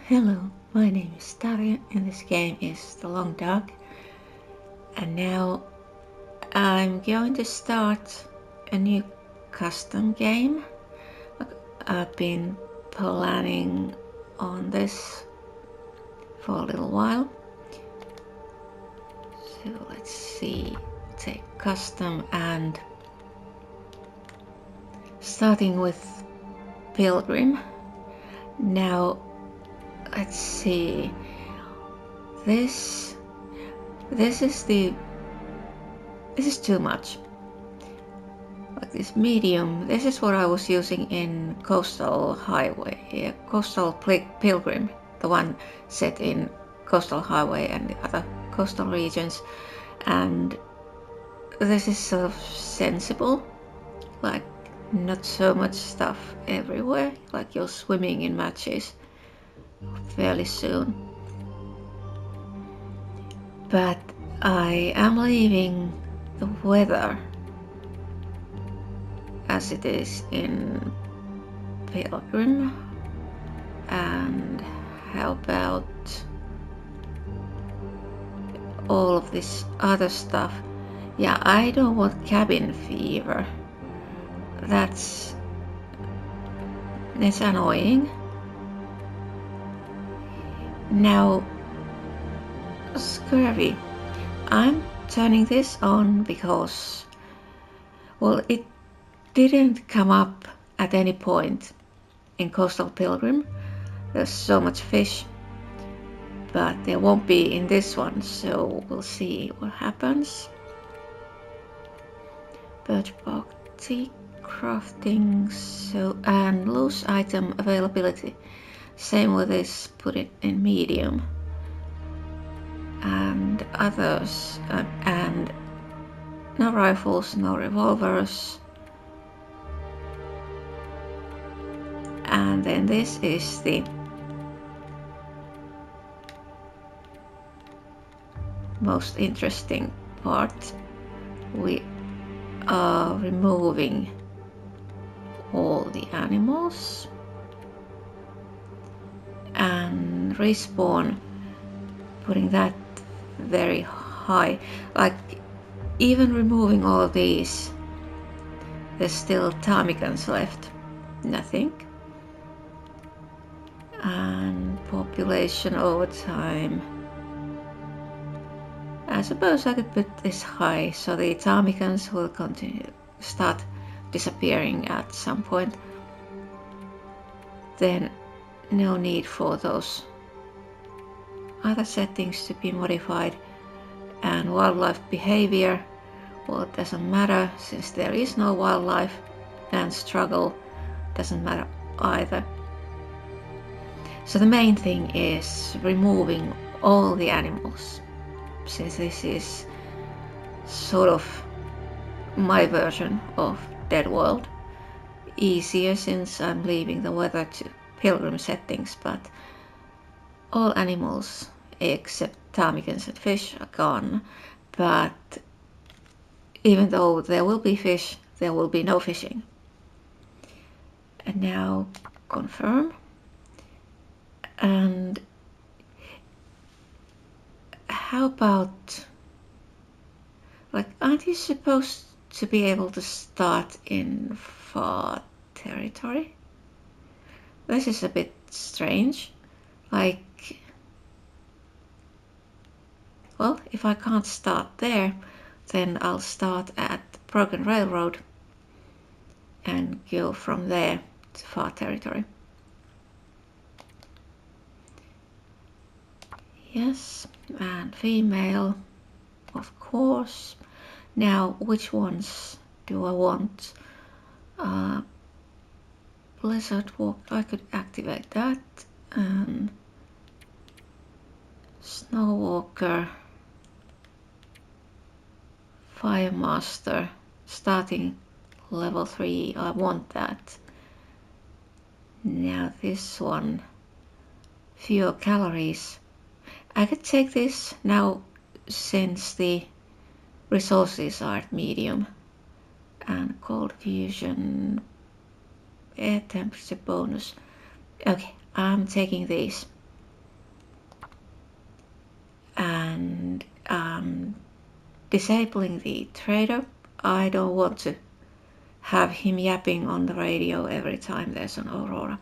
Hello, my name is Tarja and this game is The Long Dog, and now I'm going to start a new custom game. I've been planning on this for a little while. So let's see, take custom and starting with Pilgrim. Now let's see, this is too much. Like this medium, this is what I was using in Coastal Pilgrim, the one set in Coastal Highway and the other coastal regions, and this is sort of sensible, like not so much stuff everywhere, like you're swimming in matches fairly soon. But I am leaving the weather as it is in Pilgrim. And how about all of this other stuff? Yeah, I don't want cabin fever. That's annoying. Now, scurvy. I'm turning this on because, well, it didn't come up at any point in Coastal Pilgrim. There's so much fish, but there won't be in this one, so we'll see what happens. Birch bark tea crafting, and loose item availability. Same with this, put it in medium. And others, and no rifles, no revolvers. And then this is the most interesting part. We are removing all the animals and respawn, putting that very high. Like, even removing all of these, there's still ptarmigans left. Nothing. And population over time. I suppose I could put this high so the ptarmigans will start disappearing at some point. Then no need for those other settings to be modified. And wildlife behavior, well, it doesn't matter since there is no wildlife, and struggle doesn't matter either. So the main thing is removing all the animals, since this is sort of my version of Deadworld. Easier since I'm leaving the weather to Pilgrim settings, but all animals except ptarmigans and fish are gone. But even though there will be fish, there will be no fishing. And now confirm. And how about, like, aren't you supposed to be able to start in far territory? This is a bit strange. Like, well, if I can't start there, then I'll start at the Broken Railroad and go from there to far territory. Yes, and female, of course. Now, which ones do I want? Blizzard Walk, I could activate that. And Snow Walker, Fire Master, starting level 3, I want that. Now this one, fewer calories. I could take this now since the resources are at medium. And cold fusion, air temperature bonus. Okay, I'm taking these. disabling the trader. I don't want to have him yapping on the radio every time there's an aurora.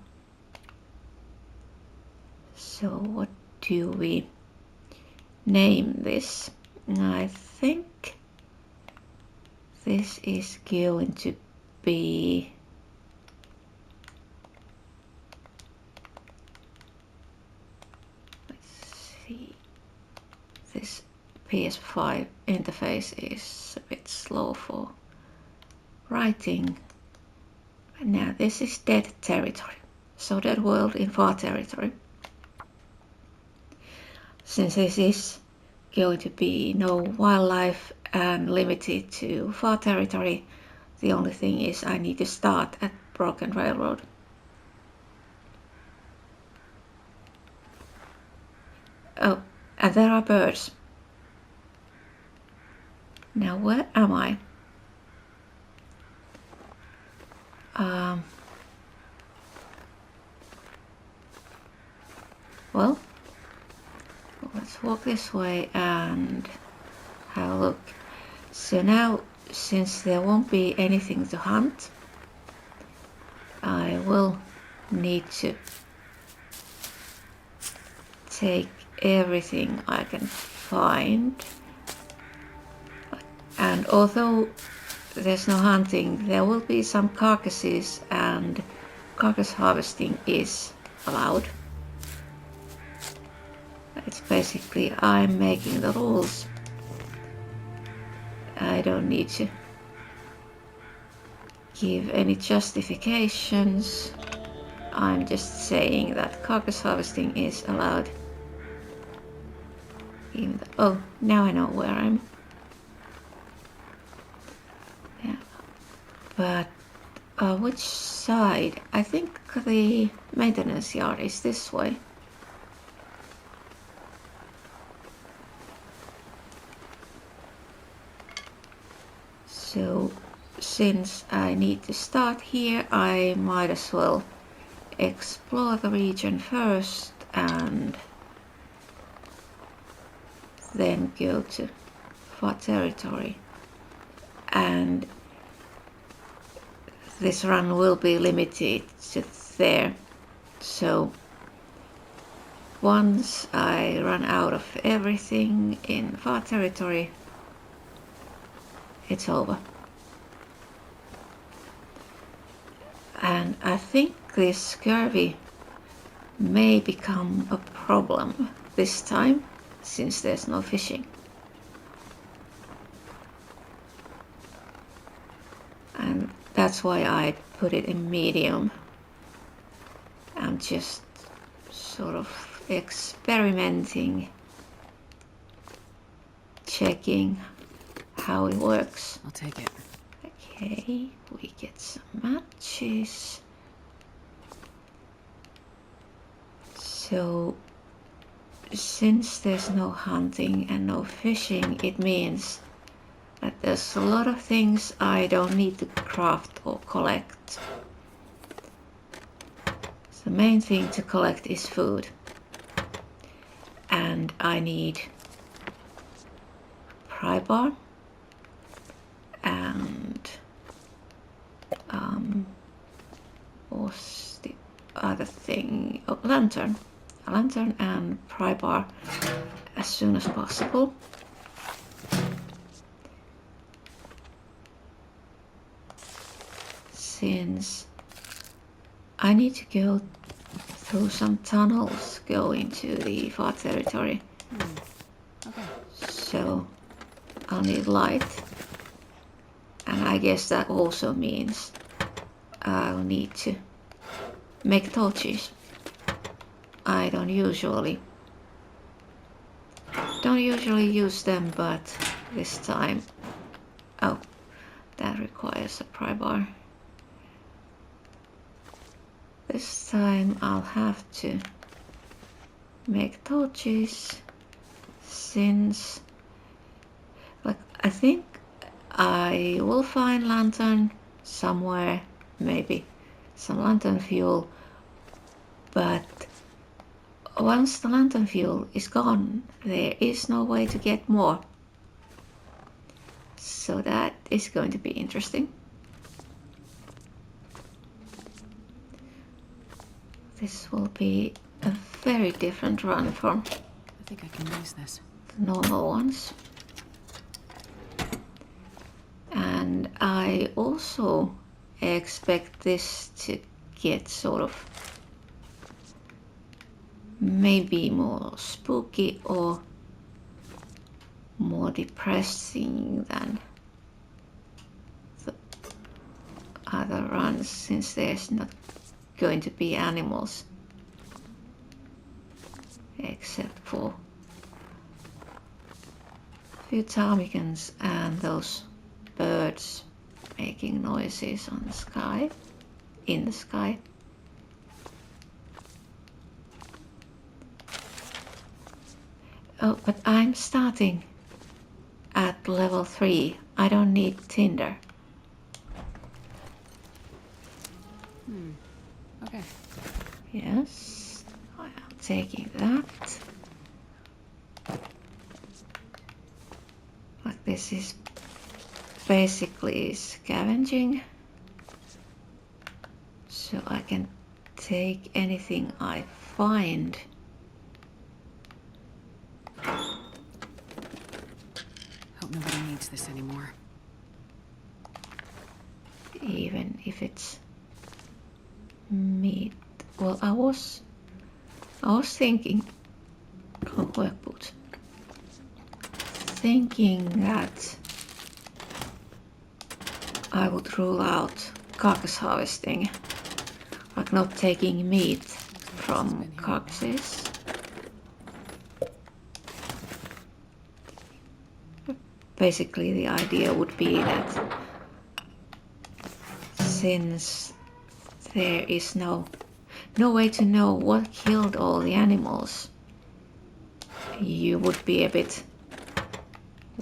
So what do we name this? I think this is going to be this PS5 interface is a bit slow for writing. Now this is dead territory, so Deadworld in far territory. Since this is going to be no wildlife and limited to far territory, the only thing is I need to start at Broken Railroad. Oh, and there are birds. Now where am I? Well, let's walk this way and have a look. So now, since there won't be anything to hunt, I will need to take everything I can find. And although there's no hunting, there will be some carcasses, and carcass harvesting is allowed. It's basically I'm making the rules. I don't need to give any justifications. I'm just saying that carcass harvesting is allowed. Even though, oh, now I know where I'm. Yeah. But which side? I think the maintenance yard is this way. So since I need to start here, I might as well explore the region first and then go to far territory. And this run will be limited to there. So once I run out of everything in far territory, it's over. And I think this scurvy may become a problem this time, since there's no fishing. And that's why I put it in medium. I'm just sort of experimenting, checking how it works. I'll take it. Okay, we get some matches. So, since there's no hunting and no fishing, it means that there's a lot of things I don't need to craft or collect. The main thing to collect is food. And I need pry bar and what's the other thing? Oh, lantern. A lantern and pry bar as soon as possible. Since I need to go through some tunnels going to the far territory. Okay. So I'll need light. And I guess that also means I'll need to make torches. I don't usually use them, but this time, oh, that requires a pry bar. This time I'll have to make torches, since, like, I think I will find lantern somewhere, maybe some lantern fuel, but once the lantern fuel is gone, there is no way to get more. So that is going to be interesting. This will be a very different run from I think I can use this. the normal ones. And I also expect this to get sort of maybe more spooky or more depressing than the other runs, since there's not going to be animals except for a few ptarmigans and those birds making noises on the sky, in the sky. Oh, but I'm starting at level 3. I don't need tinder. Okay. Yes, I am taking that. But this is basically scavenging, so I can take anything I find. Hope nobody needs this anymore. Even if it's meat. Well, I was thinking, work boots, thinking that I would rule out carcass harvesting, like not taking meat from carcasses. Basically, the idea would be that since there is no way to know what killed all the animals, you would be a bit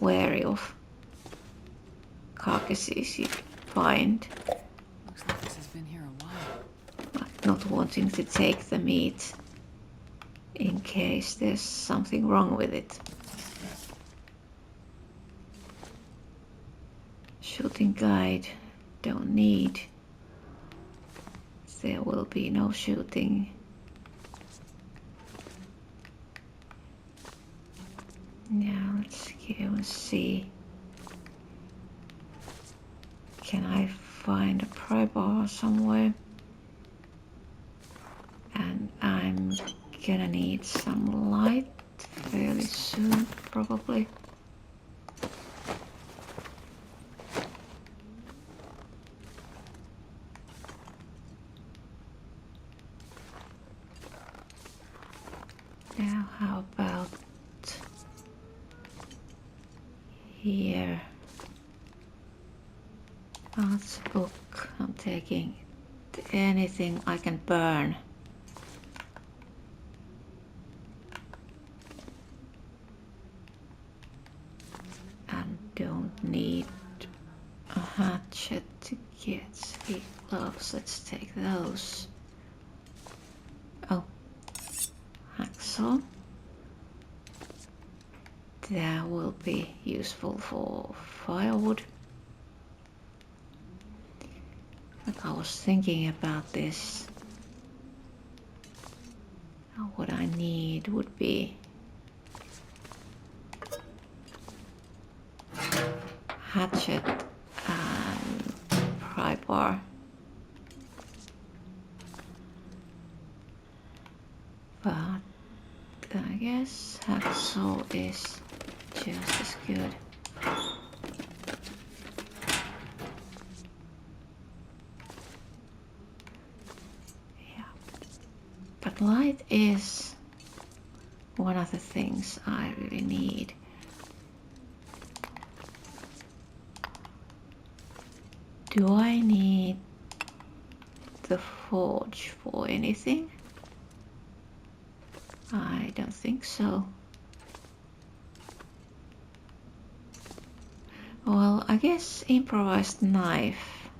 wary of carcasses you find. Looks like this has been here a while. Not wanting to take the meat in case there's something wrong with it. Shooting guide, don't need. There will be no shooting. Now let's go and see. Can I find a pry bar somewhere? And I'm gonna need some light fairly soon, probably. Now how about here? Arts book. I'm taking anything I can burn. And don't need a hatchet to get speed gloves. Let's take those. Oh, hacksaw. That will be useful for firewood. But I was thinking about this. What I need would be hatchet and pry bar. But I guess hacksaw is just as good. Yeah. But light is one of the things I really need. Do I need the forge for anything? I don't think so. Well, I guess improvised knife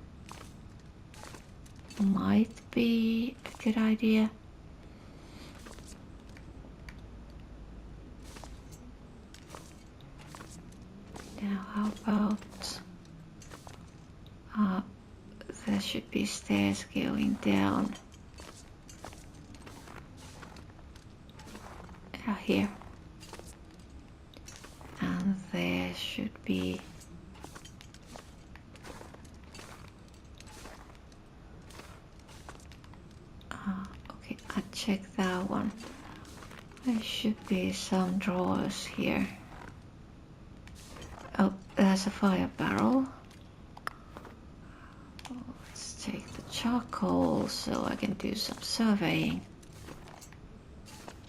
might be a good idea. How about... there should be stairs going down. Here. And there should be... okay, I checked that one. There should be some drawers here. Oh, there's a fire barrel. Let's take the charcoal so I can do some surveying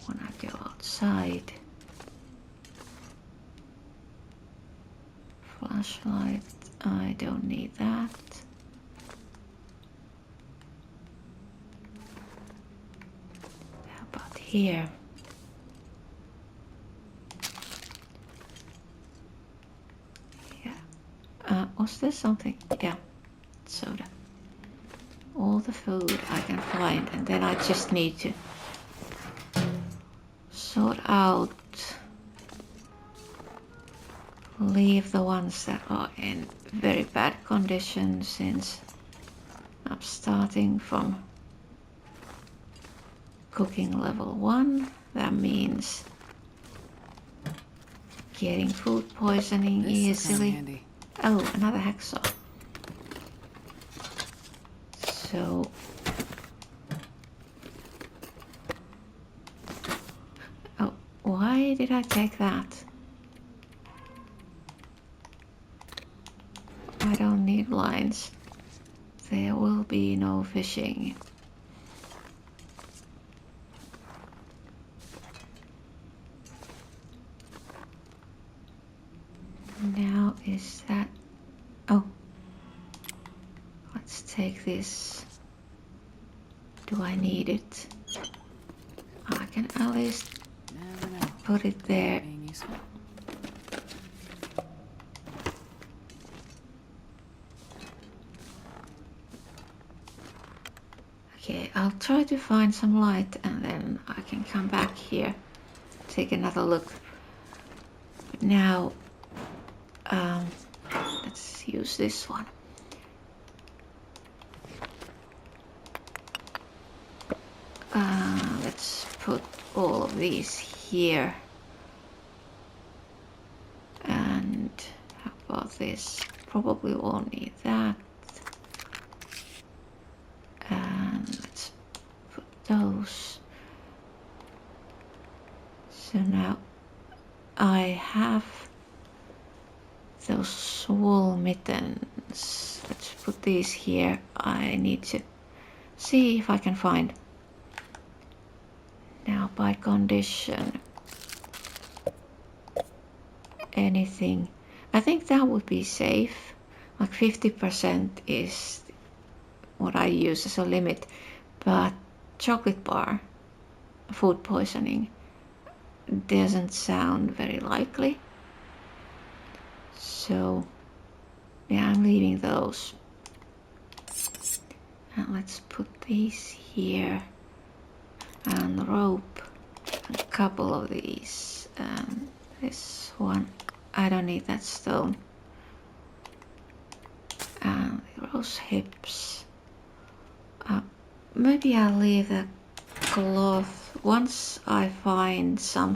when I go outside. Flashlight, I don't need that. How about here? Yeah. Was there something? Yeah, soda. All the food I can find, and then I just need to sort out, leave the ones that are in very bad condition, since I'm starting from cooking level 1. That means getting food poisoning easily. Oh, another hacksaw. So why did I take that? I don't need lines. There will be no fishing. Now is that... oh. Let's take this. Do I need it? I can at least put it there. Okay, I'll try to find some light and then I can come back here, take another look. But now, let's use this one. Let's put all of these here. And how about this? Probably won't need that. And let's put those. So now I have those wool mittens. Let's put these here. I need to see if I can find. Now by condition, anything, I think that would be safe. Like 50% is what I use as a limit, but chocolate bar, food poisoning, doesn't sound very likely. So yeah, I'm leaving those. And let's put these here. And the rope, a couple of these, and this one. I don't need that stone. And those hips. Maybe I'll leave the cloth. Once I find some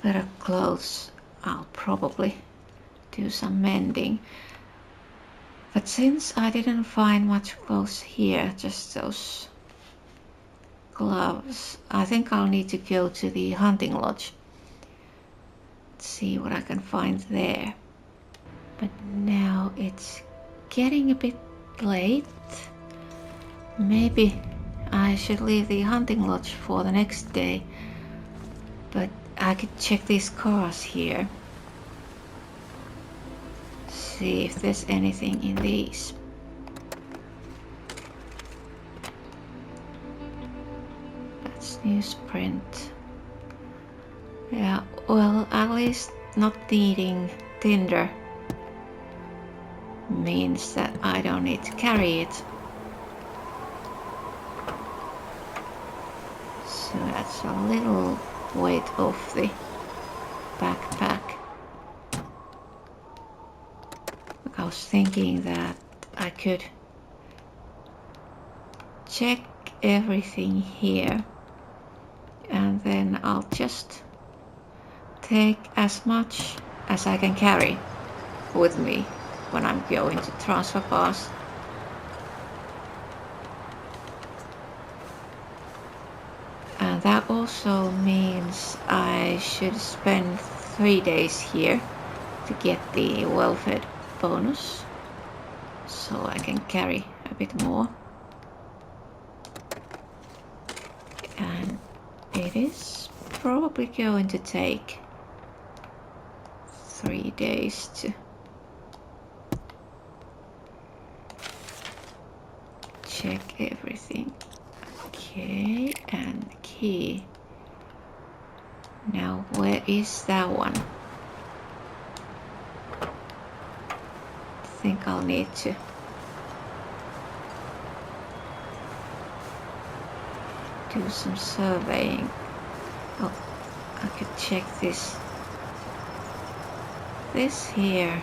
better clothes, I'll probably do some mending. But since I didn't find much clothes here, just those gloves, I think I'll need to go to the hunting lodge. Let's see what I can find there. But now it's getting a bit late. Maybe I should leave the hunting lodge for the next day. But I could check these cars here. See if there's anything in these. Newsprint. Yeah, well, at least not needing tinder means that I don't need to carry it. So that's a little weight off the backpack. was thinking that I could check everything here, and then I'll just take as much as I can carry with me when I'm going to transfer pass. And that also means I should spend 3 days here to get the well-fed bonus, so I can carry a bit more. And it is probably going to take 3 days to check everything. Okay, and the key. Now where is that one? I think I'll need to do some surveying. Oh, I could check this. This here.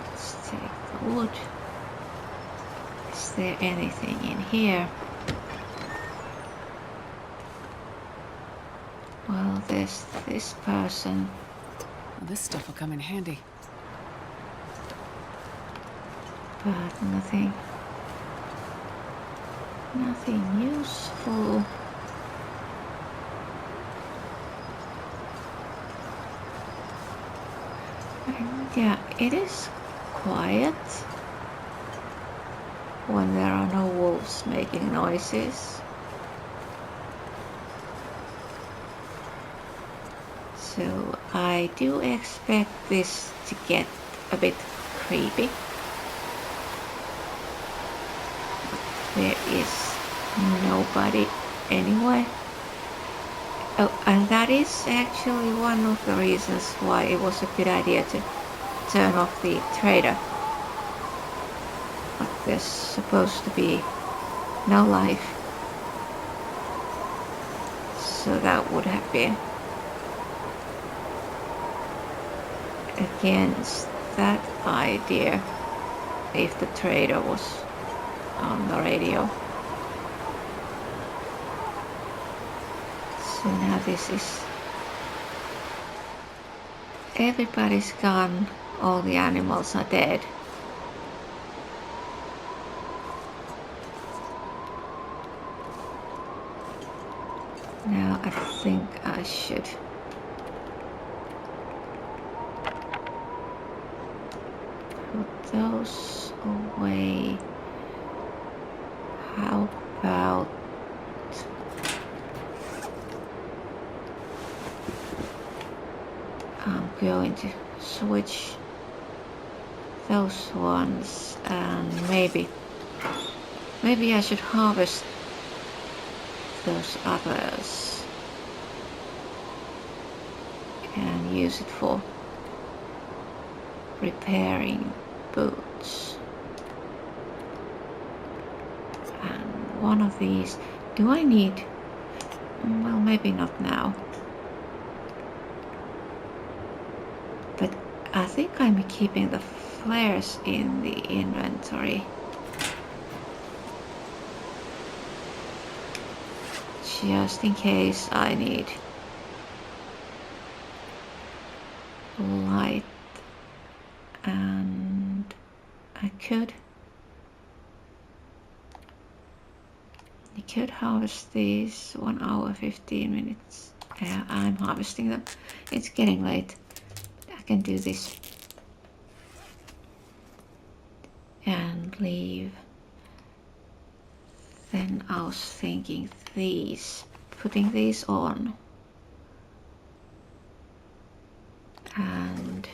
Let's take the wood. Is there anything in here? Well, there's this person. Well, this stuff will come in handy. But nothing useful. And yeah, it is quiet when there are no wolves making noises. So I do expect this to get a bit creepy. There is nobody anyway. Oh, and that is actually one of the reasons why it was a good idea to turn off the trader. But there's supposed to be no life. So that would have been against that idea if the trader was on the radio. So now this is everybody's gone, all the animals are dead. Now I think I should put those away. How about I'm going to switch those ones, and maybe I should harvest those others and use it for repairing boots. And one of these, do I need? Well, maybe not now. But I think I'm keeping the flares in the inventory. Just in case I need light. And I could harvest these 1 hour 15 minutes. Yeah, I'm harvesting them. It's getting late. I can do this and leave. Then I was thinking putting these on and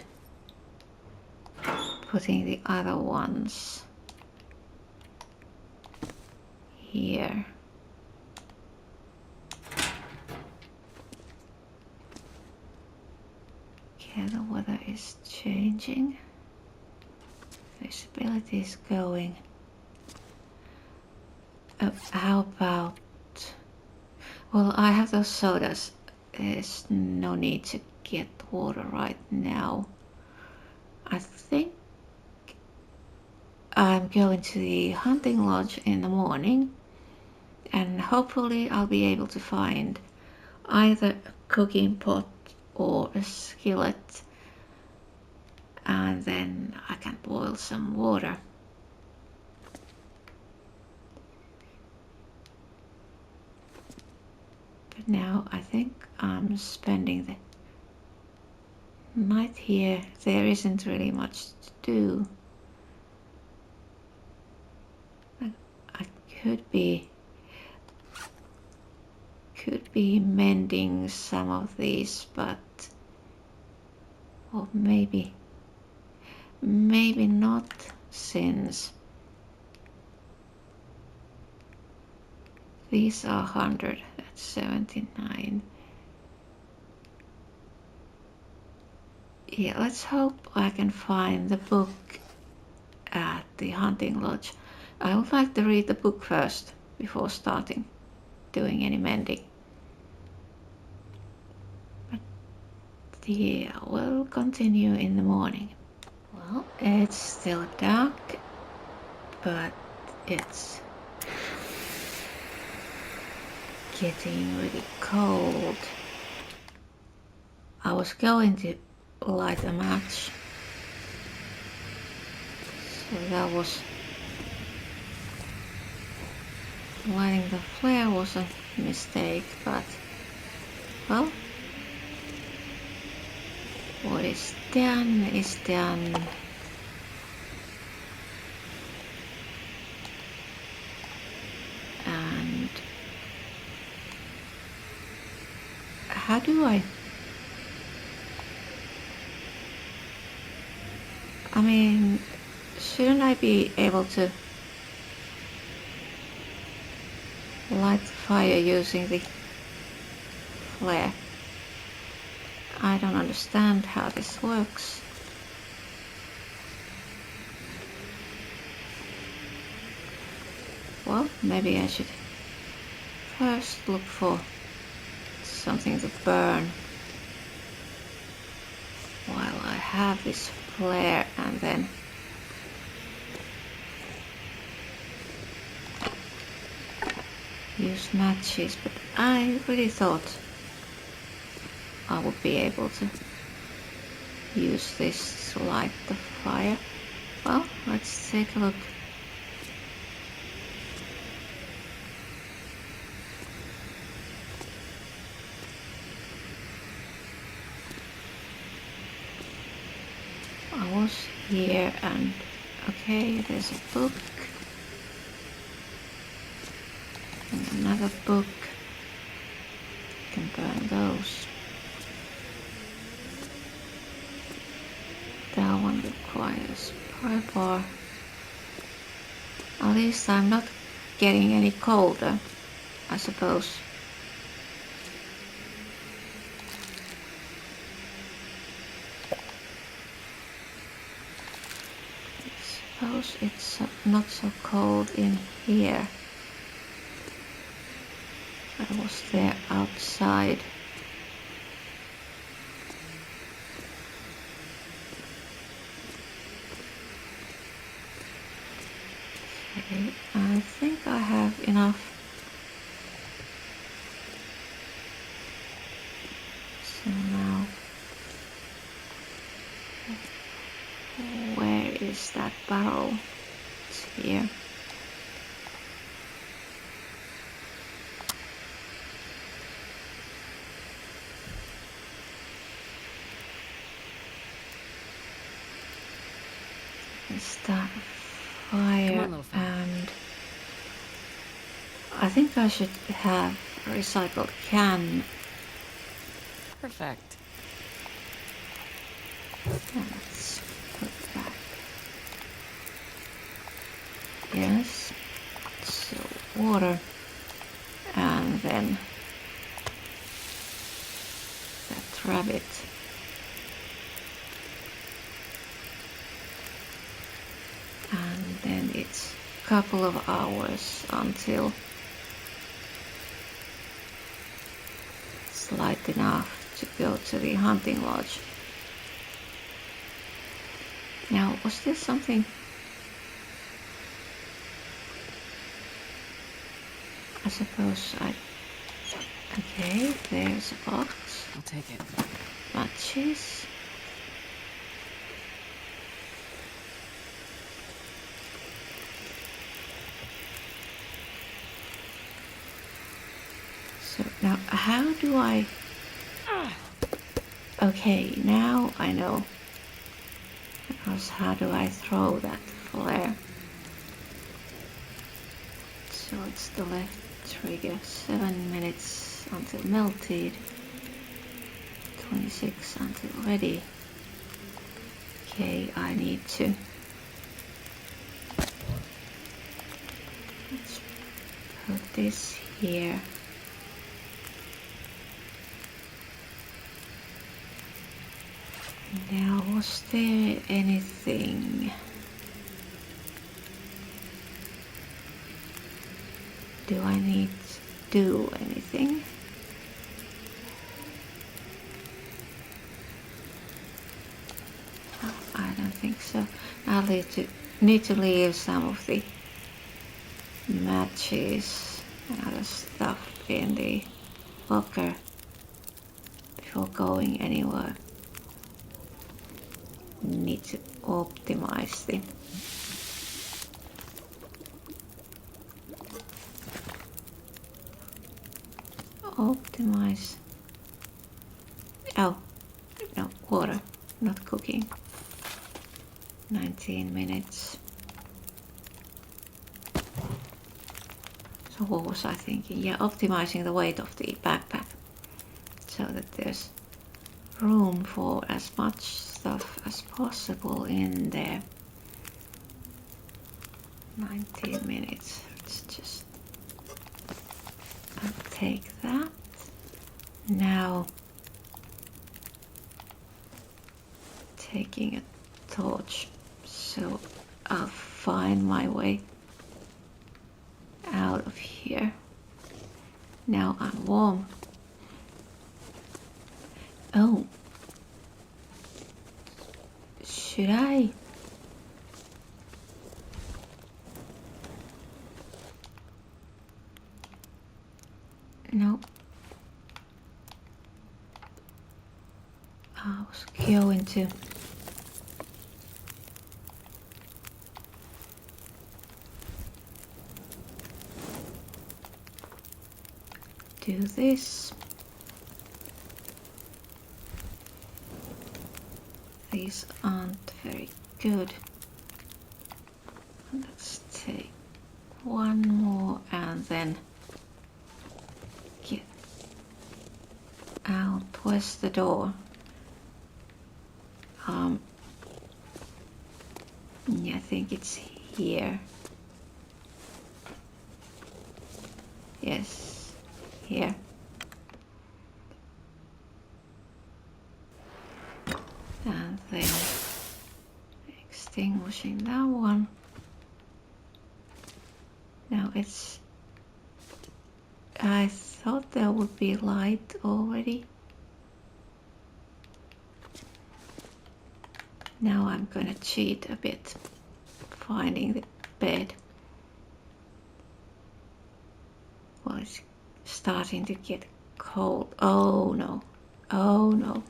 putting the other ones here. Okay, the weather is changing. Visibility is going. How about... Well, I have those sodas. There's no need to get water right now. I think I'm going to the hunting lodge in the morning, and hopefully I'll be able to find either a cooking pot or a skillet, and then I can boil some water. But now I think I'm spending the night here. There isn't really much to do. I could be mending some of these, but or maybe not, since these are 100, that's 79. Yeah, let's hope I can find the book at the hunting lodge. I would like to read the book first before starting doing any mending. But yeah, we'll continue in the morning. Well, it's still dark, but it's getting really cold. I was going to light a match, so that was lighting the flare was a mistake, but well, what is done is done. And how do I mean, shouldn't I be able to light the fire using the flare? I don't understand how this works. Well, maybe I should first look for something to burn while I have this flare, and then use matches. But I really thought I would be able to use this to light the fire. Well, let's take a look. I was here, and okay, there's a book and another book. I can burn those. That one requires pry bar. At least I'm not getting any colder, I suppose. I suppose it's not so cold in here. I was there outside. Okay, I think I have enough. So now, where is that barrel? It's here. Start a fire, and I think I should have a recycled can. Perfect. Let's put that. Yes. So water, and then that rabbit. And then it's a couple of hours until it's light enough to go to the hunting lodge. Now, was there something? I suppose I... Okay, there's a box. I'll take it. Matches. So now, how do I... Okay, now I know. Because how do I throw that flare? So it's the left trigger. 7 minutes until melted. 26 until ready. Okay, I need to... Let's put this here. Now, was there anything? Do I need to do anything? Oh, I don't think so. I'll need to leave some of the matches and other stuff in the locker before going anywhere. Need to optimize the oh no, water, not cooking. 19 minutes. So what was I thinking? Yeah, optimizing the weight of the backpack so that there's room for as much stuff as possible in there. 19 minutes. Let's just take that. Now taking a torch, so I'll find my way out of here. Now I'm warm. Oh, should I? No. I was going to do this. These aren't very good. Let's take one more and then get out. Where's the door? Yeah, I think it's here. Yes, here. And then extinguishing that one. Now it's... I thought there would be light already. Now I'm gonna cheat a bit, finding the bed. Well, it's starting to get cold. Oh no, oh no.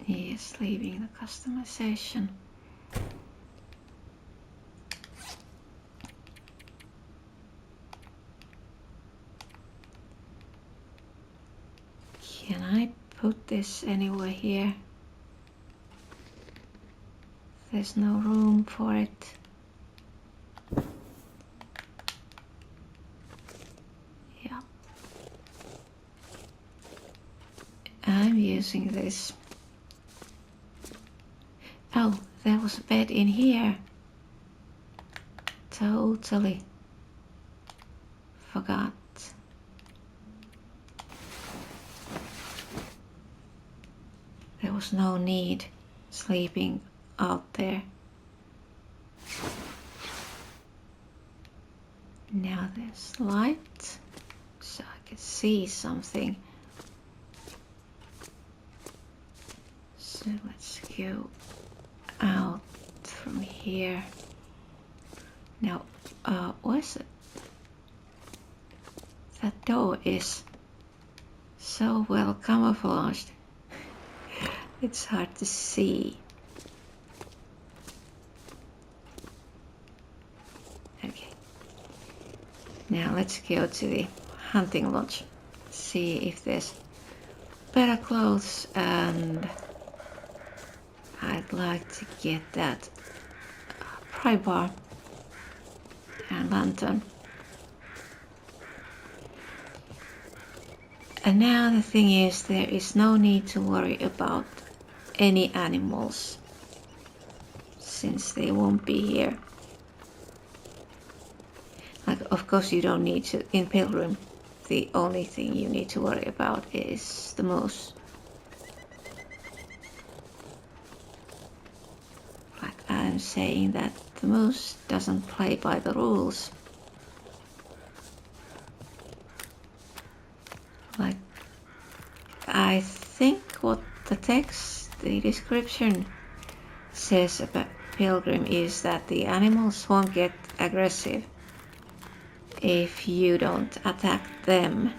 Yes, leaving the customization. Can I put this anywhere here? There's no room for it. Yeah. I'm using this. Oh, there was a bed in here. Totally forgot. There was no need sleeping out there. Now there's light, so I can see something. So let's go out from here. Now, where's it? That door is so well camouflaged. It's hard to see. Okay. Now let's go to the hunting lodge. See if there's better clothes, and I'd like to get that pry bar and lantern. And now the thing is, there is no need to worry about any animals, since they won't be here. Like, of course you don't need to, in Pilgrim, the only thing you need to worry about is the moose. Like I'm saying that the moose doesn't play by the rules. Like, I think what the text, the description says about Pilgrim is that the animals won't get aggressive if you don't attack them.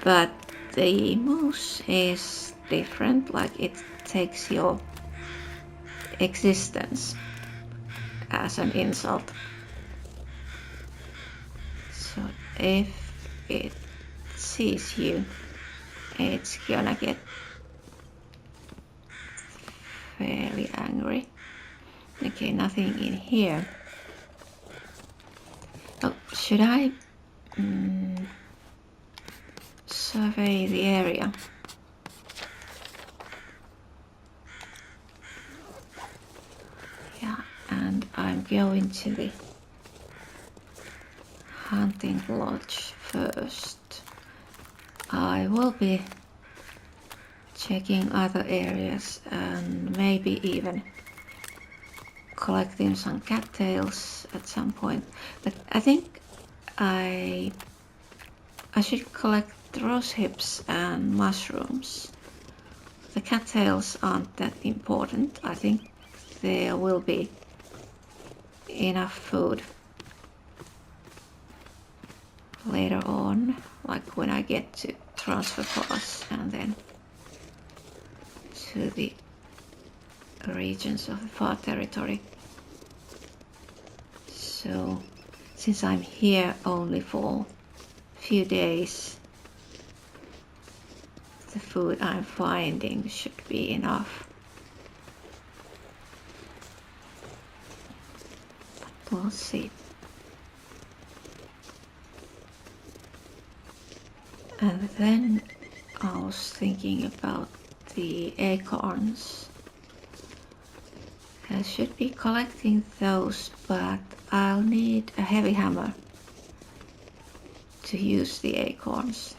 But the moose is different, like it takes your existence as an insult. So if it sees you, it's gonna get fairly angry. Okay, nothing in here. Oh, should I survey the area? Yeah, and I'm going to the hunting lodge first. I will be checking other areas and maybe even collecting some cattails at some point. But I think I should collect rose hips and mushrooms. The cattails aren't that important. I think there will be enough food later on, like when I get to transfer pass and then to the regions of the far territory. So since I'm here only for a few days, the food I'm finding should be enough. But we'll see. And then I was thinking about the acorns. I should be collecting those, but I'll need a heavy hammer to use the acorns.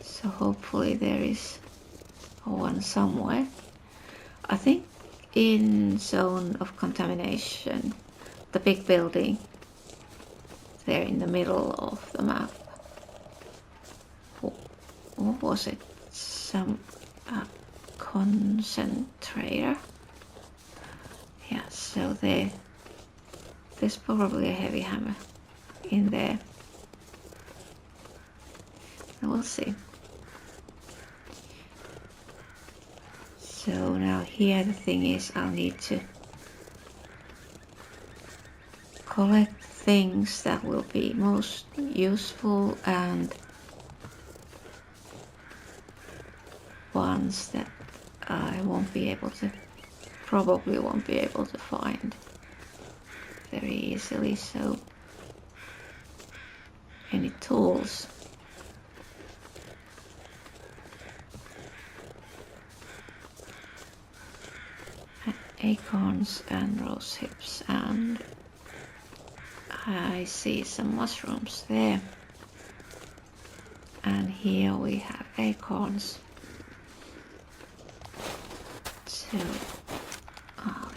So hopefully there is one somewhere. I think in zone of contamination, the big building there in the middle of the map. What was it? Some concentrator? Yeah, so there's probably a heavy hammer in there. We'll see. So now here the thing is, I'll need to collect things that will be most useful and ones that I probably won't be able to find very easily. So any tools. Acorns and rose hips, and I see some mushrooms there, and here we have acorns. So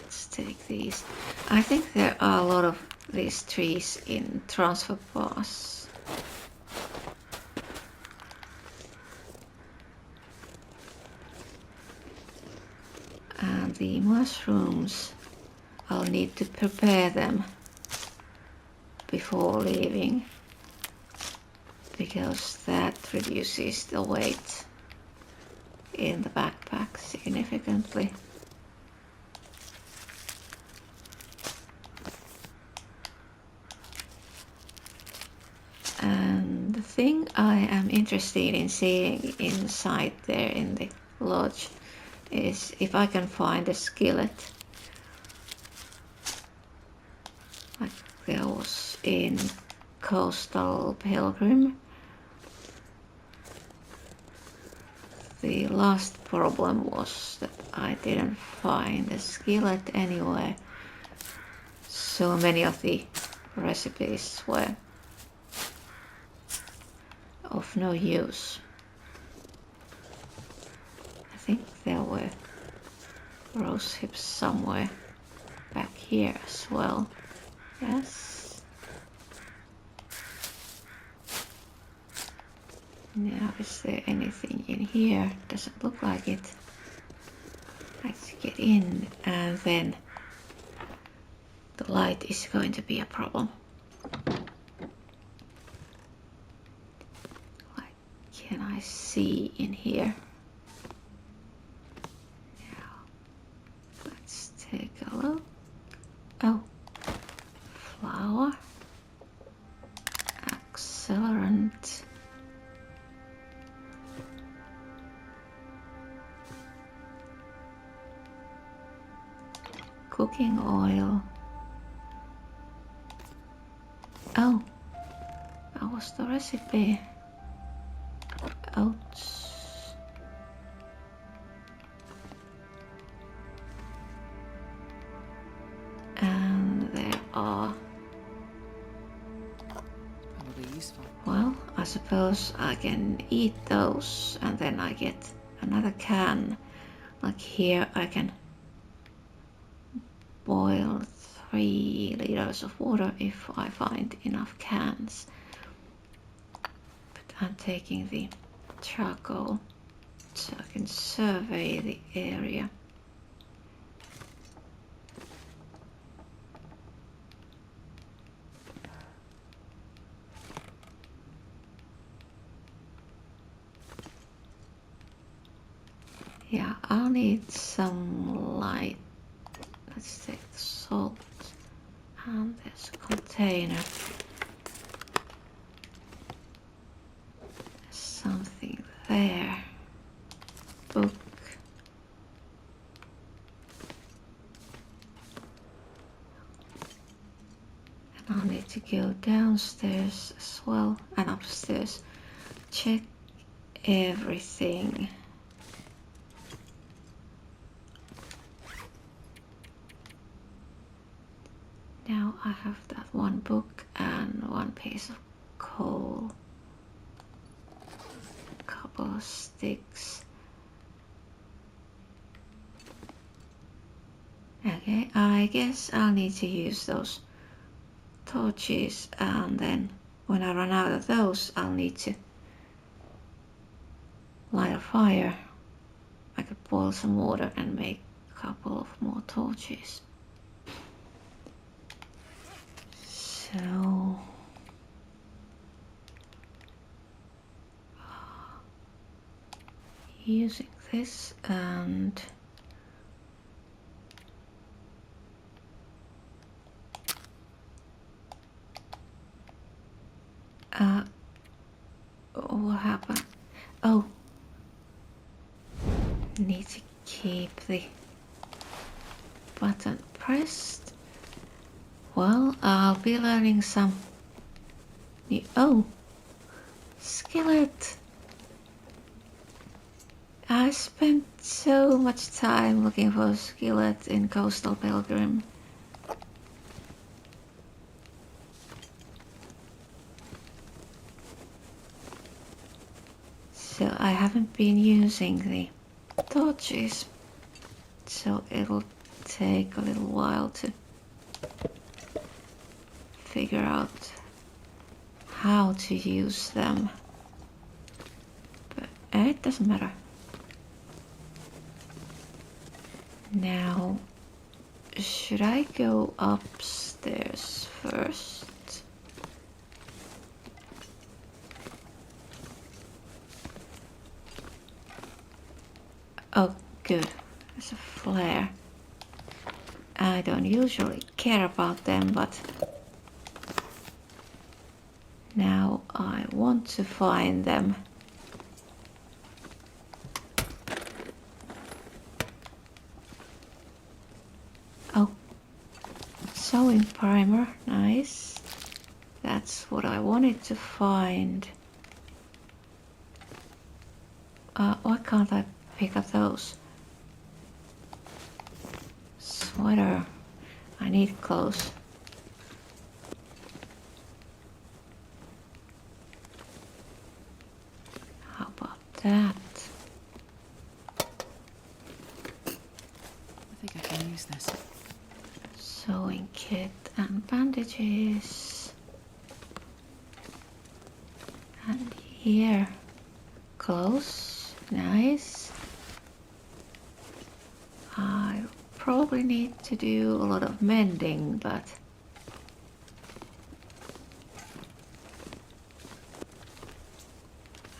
let's take these. I think there are a lot of these trees in transfer bars. And the mushrooms, I'll need to prepare them before leaving, because that reduces the weight in the backpack significantly. And the thing I am interested in seeing inside there in the lodge is if I can find a skillet like there was in Coastal Pilgrim. The last problem was that I didn't find a skillet anywhere. So many of the recipes were of no use. I think there were rose hips somewhere back here as well. Yes. Now, is there anything in here? Doesn't look like it. Let's get in, and then the light is going to be a problem. Can I see in here? Now, let's take a look. Oh, flour, accelerant, cooking oil. Oh, that was the recipe. Oats. And there are, Probably useful. well, I suppose I can eat those and then I get another can. Like here I can boil 3 liters of water if I find enough cans. But I'm taking the charcoal so I can survey the area. Yeah, I'll need some light. Let's take the salt, and there's a container. There's something there. Book. And I'll need to go downstairs as well, and upstairs. Check everything. Now I have that one book and one piece of coal, a couple of sticks. Okay, I guess I'll need to use those torches, and then when I run out of those I'll need to light a fire. I could boil some water and make a couple of more torches. So using this, and what happened? Oh, need to keep the button pressed. Well, I'll be learning some new. Oh, skillet. I spent so much time looking for a skillet in Coastal Pilgrim. So I haven't been using the torches, so it'll take a little while to figure out how to use them. But it doesn't matter. Now, should I go upstairs first? Oh, good. There's a flare. I don't usually care about them, but now I want to find them. Oh, sewing primer, nice. That's what I wanted to find. Why can't I pick up those? Sweater. I need clothes. How about that? I think I can use this. Sewing kit and bandages. And here, clothes, nice. I probably need to do a lot of mending, but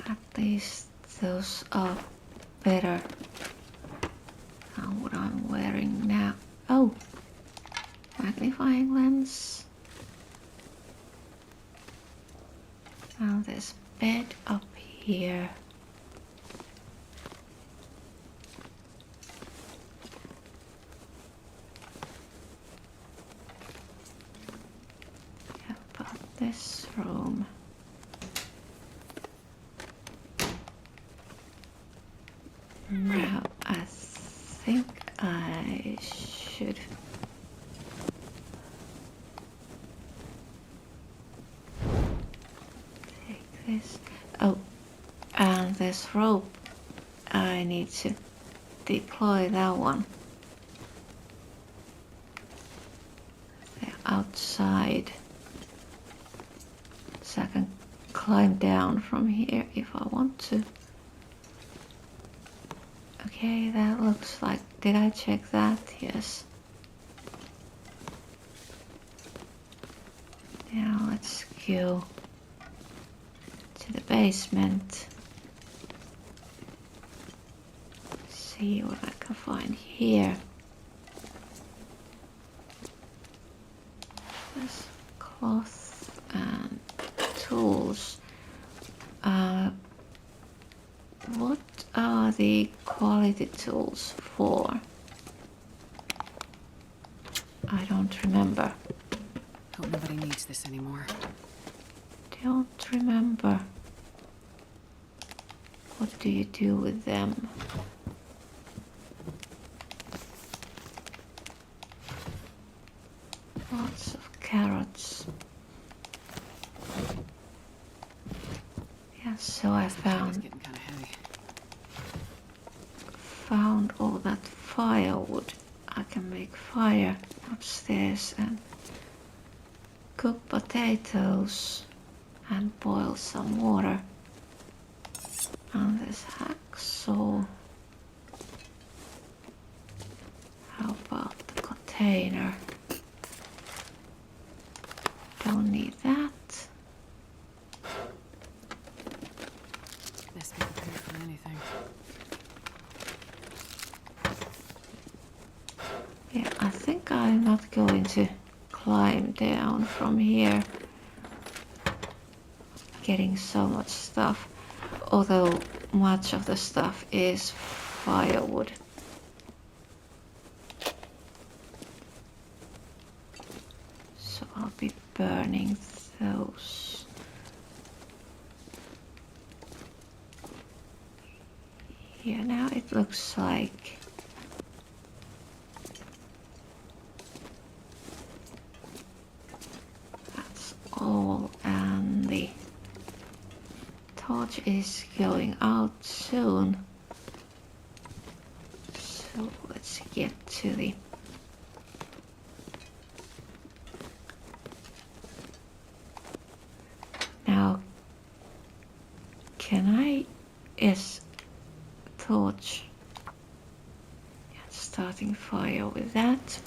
at least those are better than what I'm wearing now. Oh, magnifying lens. Now there's bed up here. How about this room? Now I think I should take this. Oh, and this rope, I need to deploy that one. They're outside, so I can climb down from here if I want to. Okay, that looks like, did I check that? Yes. Now let's go to the basement. See what I can find here. There's cloth and tools. What are the quality tools for? I don't remember. Hope nobody needs this anymore. Don't remember. What do you do with them? Lots of carrots. Yeah, so I It's found getting kind of heavy. all that firewood. I can make fire upstairs and cook potatoes and boil some water. And this hacksaw. How about the container? Don't need that. Best be prepared for anything. Yeah, I think I'm not going to climb down from here. Getting so much stuff, although much of the stuff is firewood. So I'll be burning those. Yeah, now it looks like that's all, and the torch is going out soon. So let's get to the is torch. And starting fire with that.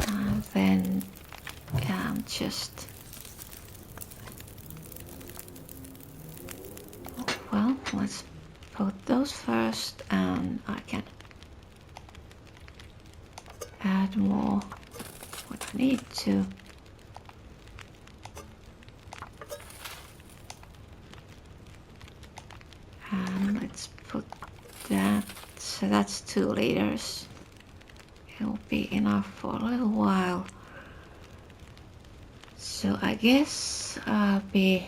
And then just, well, let's put those first, and I can add more what I need to. And let's put that, so that's 2 liters. It'll be enough for a little while. So I guess I'll be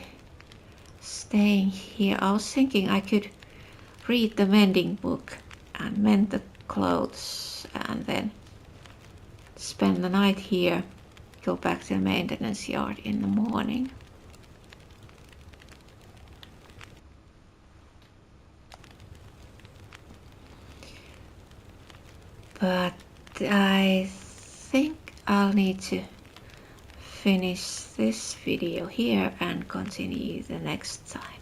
staying here. I was thinking I could read the mending book and mend the clothes and then spend the night here, go back to the maintenance yard in the morning. But I think I'll need to finish this video here and continue the next time.